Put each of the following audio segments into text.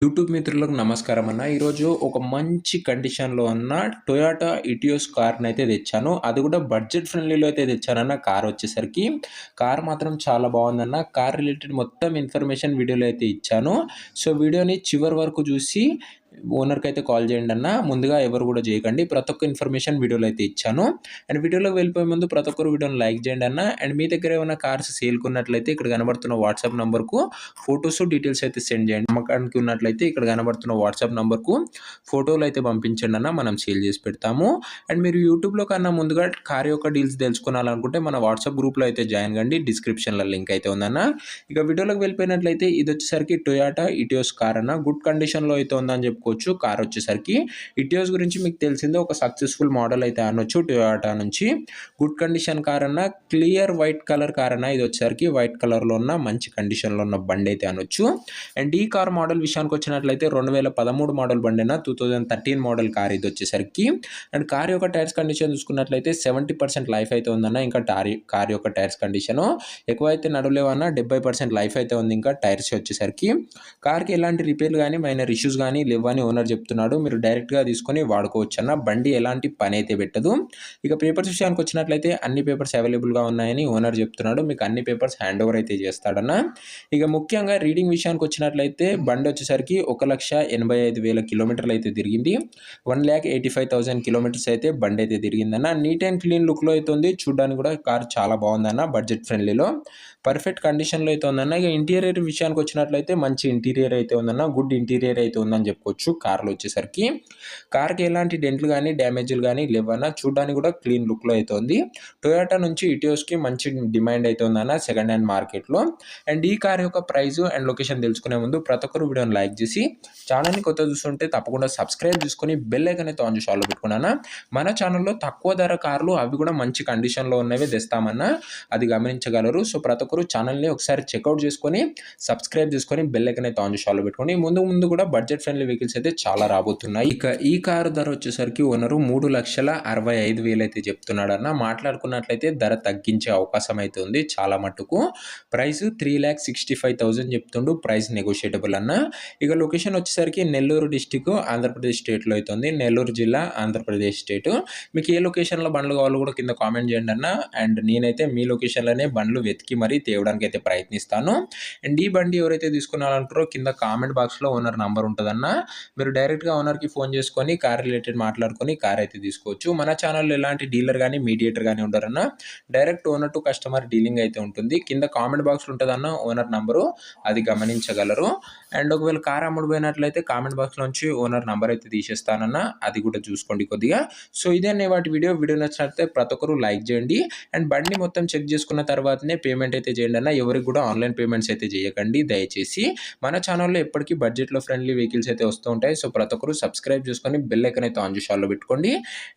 YouTube మిత్రులకు నమస్కారం అన్న. ఈరోజు ఒక మంచి కండిషన్‌లో ఉన్న టొయోటా ఇటియోస్ కార్‌నైతే తెచ్చాను. అది కూడా బడ్జెట్ ఫ్రెండ్లీలో అయితే తెచ్చానన్న. కార్ వచ్చేసరికి కార్ మాత్రం చాలా బాగుందన్న. కార్ రిలేటెడ్ మొత్తం ఇన్ఫర్మేషన్ వీడియోలో అయితే ఇచ్చాను. సో వీడియోని చివరి వరకు చూసి ఓనర్‌కి అయితే కాల్ చేయండి అన్న. ముందుగా ఎవరు కూడా చేయకండి. ప్రతి ఒక్క ఇన్ఫర్మేషన్ వీడియోలో అయితే ఇచ్చాను. అండ్ వీడియోలోకి వెళ్ళిపోయే ముందు ప్రతి ఒక్కరు వీడియోని లైక్ చేయండి అన్న. అండ్ మీ దగ్గర ఏమైనా కార్స్ సేల్‌కి ఉన్నట్లయితే ఇక్కడ కనబడుతున్న వాట్సాప్ నంబర్‌కు ఫోటోస్, డీటెయిల్స్ అయితే సెండ్ చేయండి. అమ్మకానికి ఉన్నట్లయితే ఇక్కడ కనబడుతున్న వాట్సాప్ నంబర్‌కు ఫోటోలు అయితే పంపించండి అన్న. మనం సేల్ చేసి పెడతాము. అండ్ మీరు యూట్యూబ్‌లో కన్నా ముందుగా కార్ యొక్క డీల్స్ తెలుసుకోవాలనుకుంటే మన వాట్సాప్ గ్రూప్‌లో అయితే జాయిన్ కండి. డిస్క్రిప్షన్‌లో లింక్ అయితే ఉందన్న. ఇక వీడియోలోకి వెళ్ళిపోయినట్లయితే ఇది వచ్చేసరికి టొయోటా ఇటియోస్ కార్ అన్న. గుడ్ కండిషన్‌లో అయితే ఉందని చెప్పుకోవచ్చు. కార్ వచ్చేసరికి ఇటియోస్ గురించి మీకు తెలిసిందే, ఒక సక్సెస్ఫుల్ మోడల్ అయితే అనొచ్చు టొయోటా నుంచి. గుడ్ కండిషన్ కార్ అన్న. క్లియర్ వైట్ కలర్ కార్ అన్న. ఇది వచ్చేసరికి వైట్ కలర్లో ఉన్న మంచి కండిషన్లో ఉన్న బండి అయితే అనొచ్చు. అండ్ ఈ కార్ మోడల్ విషయానికి వచ్చినట్లయితే 2013 మోడల్ బండి అన్న. 2013 మోడల్ కార్ ఇది వచ్చేసరికి. అండ్ కార్ యొక్క టైర్స్ కండిషన్ చూసుకున్నట్లయితే 70% లైఫ్ అయితే ఉందన్న. ఇంకా కార్ యొక్క టైర్స్ కండిషన్ ఎక్కువైతే నడవలేవన్న. 70% లైఫ్ అయితే ఉంది ఇంకా టైర్స్ వచ్చేసరికి. కార్కి ఎలాంటి రిపేర్లు కానీ మైనర్ ఇష్యూస్ కానీ లేవని ఓనర్ చెప్తున్నాడు. మీరు డైరెక్ట్గా తీసుకొని వాడుకోవచ్చు అన్న. బండి ఎలాంటి పని అయితే పెట్టదు. ఇక పేపర్స్ విషయానికి వచ్చినట్లయితే అన్ని పేపర్స్ అవైలబుల్గా ఉన్నాయని ఓనర్ చెప్తున్నాడు. మీకు అన్ని పేపర్స్ హ్యాండ్ ఓవర్ అయితే చేస్తాడన్న. ఇక ముఖ్యంగా రీడింగ్ విషయానికి వచ్చినట్లయితే బండి వచ్చేసరికి 1,85,000 కిలోమీటర్లు అయితే తిరిగింది. 1,85,000 కిలోమీటర్స్ అయితే బండి అయితే తిరిగిందన్న. నీట్ అండ్ క్లీన్ లుక్లో అయితే ఉంది. చూడడానికి కూడా కార్ చాలా బాగుందన్న. బడ్జెట్ ఫ్రెండ్లీలో పర్ఫెక్ట్ కండిషన్లో అయితే ఉందన్న. ఇక ఇంటీరియర్ విషయానికి వచ్చినట్లయితే మంచి ఇంటీరియర్ అయితే ఉందన్న. గుడ్ ఇంటీరియర్ అయితే ఉందని చెప్పుకోవచ్చు కార్లో వచ్చేసరికి. కార్కి ఎలాంటి డెంట్లు కానీ డ్యామేజ్లు కానీ లేవన్న. చూడడానికి కూడా క్లీన్ లుక్లో అయితే ఉంది. టొయోటా నుంచి ఇటియోస్కి మంచి డిమాండ్ అయితే ఉందన్న సెకండ్ హ్యాండ్ మార్కెట్లో. అండ్ ఈ కార్ యొక్క ప్రైస్ అండ్ లొకేషన్ తెలుసుకునే ముందు ప్రతి ఒక్కరు వీడియోని లైక్ చేసి ఛానల్ని కొత్త చూస్తుంటే తప్పకుండా సబ్స్క్రైబ్ చేసుకొని బెల్ ఐకాన్ అయితే ఆన్ చేసి ఆల్లో పెట్టుకున్నాను. మన ఛానల్లో తక్కువ ధర కార్లు అవి కూడా మంచి కండిషన్లో ఉన్నవి తెస్తామన్నా, అది గమనించగలరు. సో ప్రతి ఒక్కరు ఛానల్ని ఒకసారి చెక్అవుట్ చేసుకొని సబ్స్క్రైబ్ చేసుకొని బెల్ ఐకాన్ అయితే ఆన్ చేసి ఆల్లో పెట్టుకోండి. ముందు కూడా బడ్జెట్ ఫ్రెండ్లీ వెహికల్స్ అయితే చాలా రాబోతున్నాయి. ఇక ఈ కారు ధర వచ్చేసరికి ఓనరు 3,65,000 అయితే చెప్తున్నాడు అన్న. మాట్లాడుకున్నట్లయితే ధర తగ్గించే అవకాశం అయితే ఉంది చాలా మటుకు. ప్రైస్ 3,65,000 చెప్తుండు. ప్రైస్ నెగోషియేటబుల్ అన్న. ఇక లొకేషన్ వచ్చేసరికి నెల్లూరు డిస్టిక్ ఆంధ్రప్రదేశ్ స్టేట్లో అయితే ఉంది. నెల్లూరు జిల్లా ఆంధ్రప్రదేశ్ స్టేట్. మీకు ఏ లొకేషన్లో బండ్లు కావాలో కూడా కింద కామెంట్ చేయండి అన్న. అండ్ నేనైతే మీ లొకేషన్లోనే బండ్లు వెతికి మరీ తేవడానికి అయితే ప్రయత్నిస్తాను. అండ్ ఈ బండి ఎవరైతే తీసుకున్నారంటారో కింద కామెంట్ బాక్స్లో ఓనర్ నంబర్ ఉంటుందన్న. మీరు డైరెక్ట్గా ఓనర్కి ఫోన్ చేసుకొని కార్ రిలేటెడ్ మాట్లాడుకొని కార్ అయితే తీసుకోవచ్చు. మన ఛానల్లో ఎలాంటి డీలర్ కానీ మీడియేటర్ కానీ ఉండరన్న. Direct owner to customer dealing అయితే ఉంటుంది. కింద కామెంట్ బాక్స్లో ఉంటుందన్న ఓనర్ నంబరు, అది గమనించగలరు. అండ్ ఒకవేళ కార్ అమ్ముడుపోయినట్లయితే కామెంట్ బాక్స్లోంచి ఓనర్ నంబర్ అయితే తీసేస్తానన్న, అది కూడా చూసుకోండి కొద్దిగా. సో ఇదే వాటి వీడియో నచ్చినట్లయితే ప్రతి ఒక్కరు లైక్ చేయండి. అండ్ బండి మొత్తం చెక్ చేసుకున్న తర్వాతనే పేమెంట్ అయితే చేయండి అన్న. ఎవరికి కూడా ఆన్లైన్ పేమెంట్స్ అయితే చేయకండి దయచేసి. మన ఛానల్లో ఎప్పటికీ బడ్జెట్లో ఫ్రెండ్లీ వెహికల్స్ అయితే వస్తూ ఉంటాయి. సో ప్రతి ఒక్కరు సబ్స్క్రైబ్ చేసుకొని బెల్ ఐకాన్ అయితే ఆన్ చేసి ఆల్లో పెట్టుకోండి.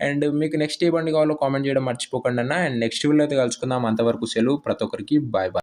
అండ్ మీకు నెక్స్ట్ ఏ బండి కావాలో కామెంట్ చేయడం మర్చిపోకండి అన్న. అండ్ నెక్స్ట్ వీడియో అయితే కలుసుకుందాం. అంతవరకు సెలవు. ప్రతి ఒక్కరికి బాయ్ బాయ్.